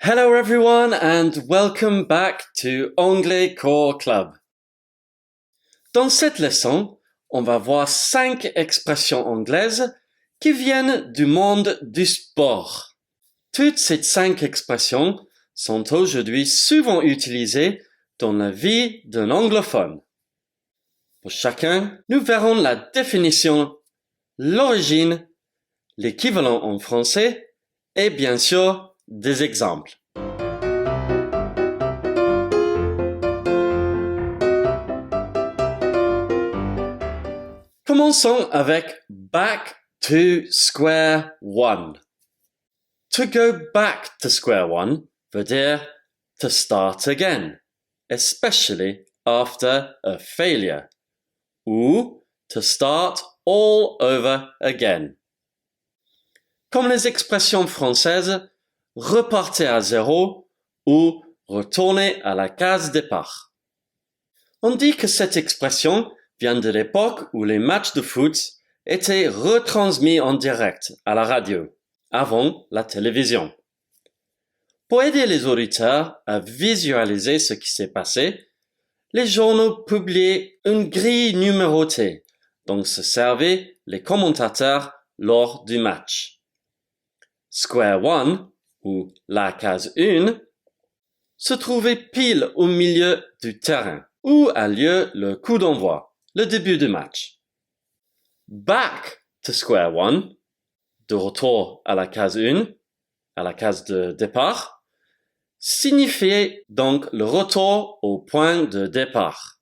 Hello everyone and welcome back to Anglais Core Club. Dans cette leçon, on va voir 5 expressions anglaises qui viennent du monde du sport. Toutes ces 5 expressions sont aujourd'hui souvent utilisées dans la vie d'un anglophone. Pour chacun, nous verrons la définition, l'origine, l'équivalent en français et bien sûr des exemples. Commençons avec back to square one. To go back to square one veut dire to start again, especially after a failure, ou to start all over again. Comme les expressions françaises, repartir à zéro ou retourner à la case départ. On dit que cette expression vient de l'époque où les matchs de foot étaient retransmis en direct à la radio, avant la télévision. Pour aider les auditeurs à visualiser ce qui s'est passé, les journaux publiaient une grille numérotée dont se servaient les commentateurs lors du match. Square one, ou la case 1, se trouvait pile au milieu du terrain, où a lieu le coup d'envoi, le début du match. Back to square one, de retour à la case 1, à la case de départ, signifiait donc le retour au point de départ.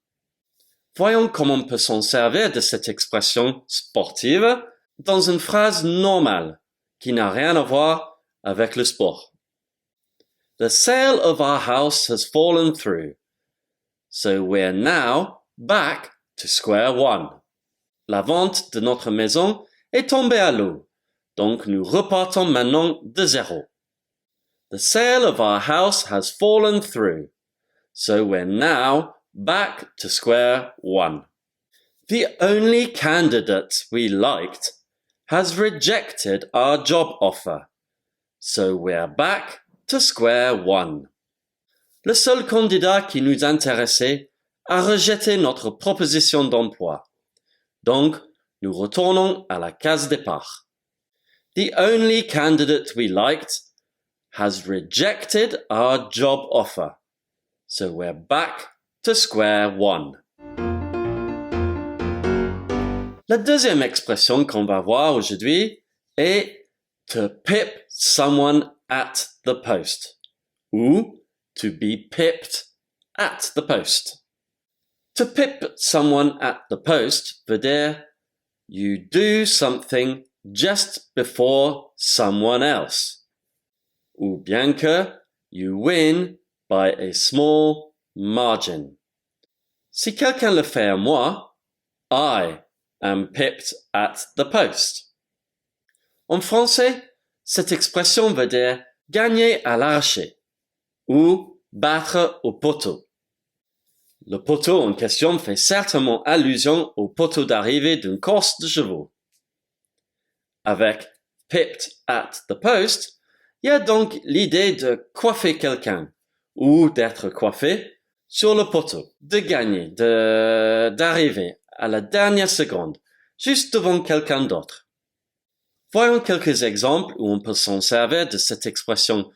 Voyons comment on peut s'en servir de cette expression sportive dans une phrase normale qui n'a rien à voir avec le sport. The sale of our house has fallen through, so we're now back to square one. La vente de notre maison est tombée à l'eau, donc nous repartons maintenant de zéro. The sale of our house has fallen through, so we're now back to square one. The only candidate we liked has rejected our job offer, so we're back to square one. Le seul candidat qui nous intéressait a rejeté notre proposition d'emploi. Donc, nous retournons à la case départ. The only candidate we liked has rejected our job offer. So we're back to square one. La deuxième expression qu'on va voir aujourd'hui est to pip someone at the post, ou to be pipped at the post. To pip someone at the post veut dire you do something just before someone else, ou bien que you win by a small margin. Si quelqu'un le fait à moi, I am pipped at the post. En français, cette expression veut dire gagner à l'archer ou battre au poteau. Le poteau en question fait certainement allusion au poteau d'arrivée d'une course de chevaux. Avec pipped at the post, il y a donc l'idée de coiffer quelqu'un ou d'être coiffé sur le poteau, de gagner, d'arriver à la dernière seconde, juste devant quelqu'un d'autre. Voyons quelques exemples où on peut s'en servir de cette expression.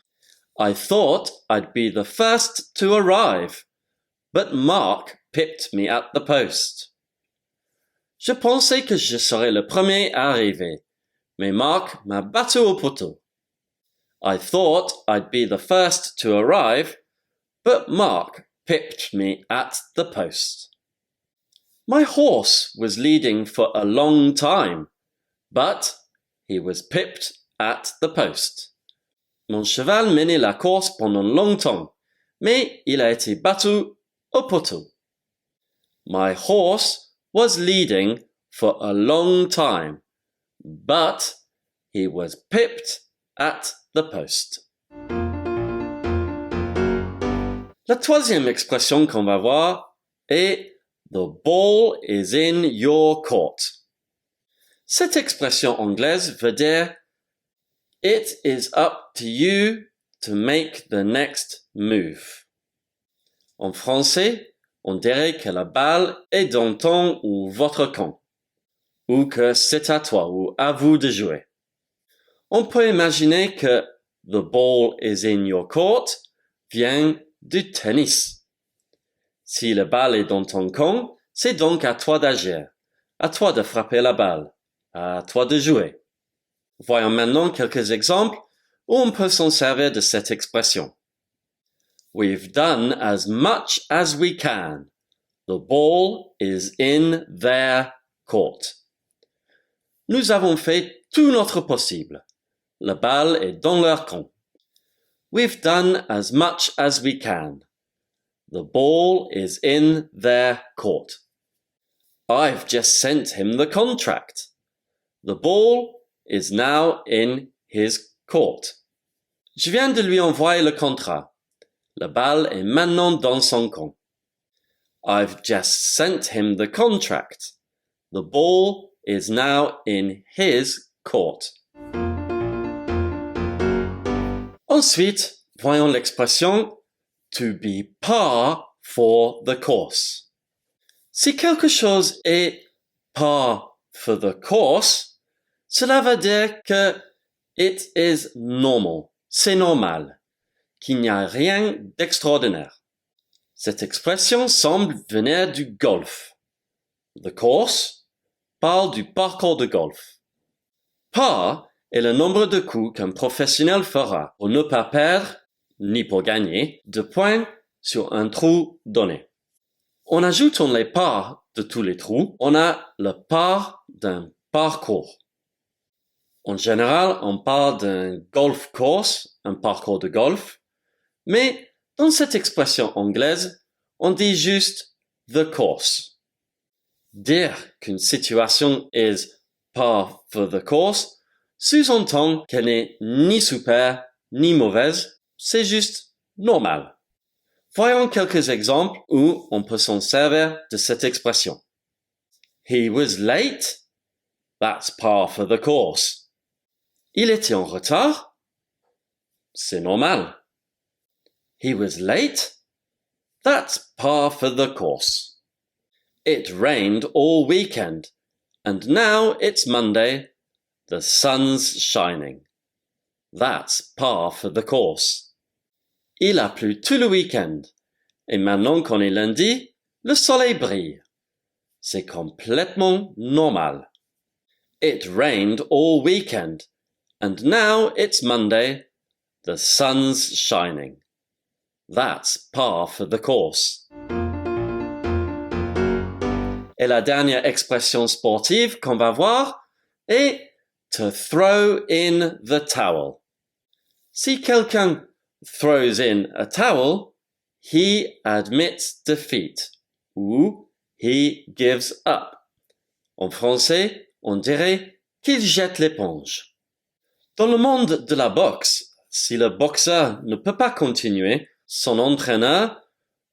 I thought I'd be the first to arrive, but Mark pipped me at the post. Je pensais que je serais le premier à arriver, mais Mark m'a battu au poteau. I thought I'd be the first to arrive, but Mark pipped me at the post. My horse was leading for a long time, but he was pipped at the post. Mon cheval menait la course pendant longtemps, mais il a été battu au poteau. My horse was leading for a long time, but he was pipped at the post. La troisième expression qu'on va voir est The ball is in your court. Cette expression anglaise veut dire It is up to you to make the next move. En français, on dirait que la balle est dans ton ou votre camp, ou que c'est à toi ou à vous de jouer. On peut imaginer que the ball is in your court vient du tennis. Si la balle est dans ton camp, c'est donc à toi d'agir, à toi de frapper la balle, à toi de jouer. Voyons maintenant quelques exemples où on peut s'en servir de cette expression. We've done as much as we can. The ball is in their court. Nous avons fait tout notre possible. La balle est dans leur camp. We've done as much as we can. The ball is in their court. I've just sent him the contract. The ball is now in his court. Je viens de lui envoyer le contrat. La balle est maintenant dans son camp. I've just sent him the contract. The ball is now in his court. Ensuite, voyons l'expression to be par for the course. Si quelque chose est par for the course, cela veut dire que it is normal, c'est normal, qu'il n'y a rien d'extraordinaire. Cette expression semble venir du golf. The course parle du parcours de golf. Par est le nombre de coups qu'un professionnel fera pour ne pas perdre, ni pour gagner, de points sur un trou donné. En ajoutant les parts de tous les trous, on a le par d'un parcours. En général, on parle d'un golf course, un parcours de golf, mais dans cette expression anglaise, on dit juste the course. Dire qu'une situation is par for the course sous-entend qu'elle n'est ni super ni mauvaise, c'est juste normal. Voyons quelques exemples où on peut s'en servir de cette expression. He was late. That's par for the course. Il était en retard. C'est normal. He was late. That's par for the course. It rained all weekend, and now it's Monday. The sun's shining. That's par for the course. Il a plu tout le week-end, et maintenant qu'on est lundi, le soleil brille. C'est complètement normal. It rained all weekend, and now it's Monday. The sun's shining. That's par for the course. Et la dernière expression sportive qu'on va voir est to throw in the towel. Si quelqu'un throws in a towel, he admits defeat, ou he gives up. En français, on dirait qu'il jette l'éponge. Dans le monde de la boxe, si le boxeur ne peut pas continuer, son entraîneur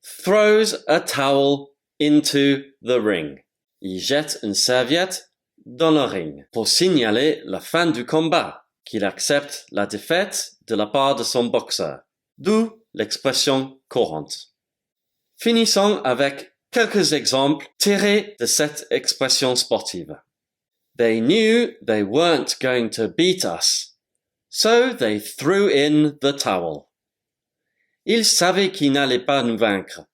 throws a towel into the ring. Il jette une serviette dans le ring pour signaler la fin du combat, qu'il accepte la défaite de la part de son boxeur, d'où l'expression courante. Finissons avec quelques exemples tirés de cette expression sportive. They knew they weren't going to beat us, so they threw in the towel. Ils savaient qu'ils n'allaient pas nous vaincre,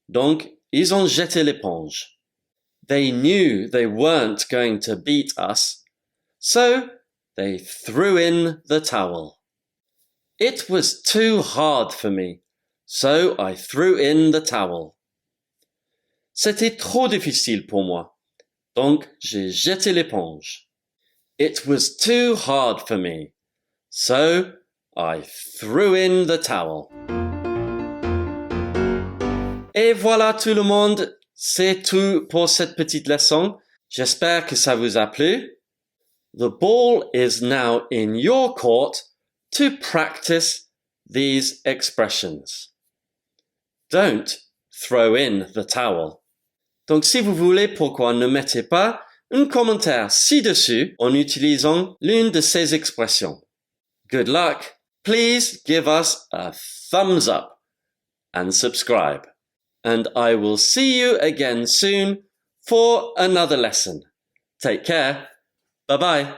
donc ils ont jeté l'éponge. They knew they weren't going to beat us, so they threw in the towel. It was too hard for me, so I threw in the towel. C'était trop difficile pour moi, donc j'ai jeté l'éponge. It was too hard for me, so I threw in the towel. Et voilà tout le monde, c'est tout pour cette petite leçon. J'espère que ça vous a plu. The ball is now in your court to practice these expressions. Don't throw in the towel. Donc si vous voulez, pourquoi ne mettez pas un commentaire ci-dessus en utilisant l'une de ces expressions. Good luck! please give us a thumbs up and subscribe. And I will see you again soon for another lesson. Take care. Bye-bye.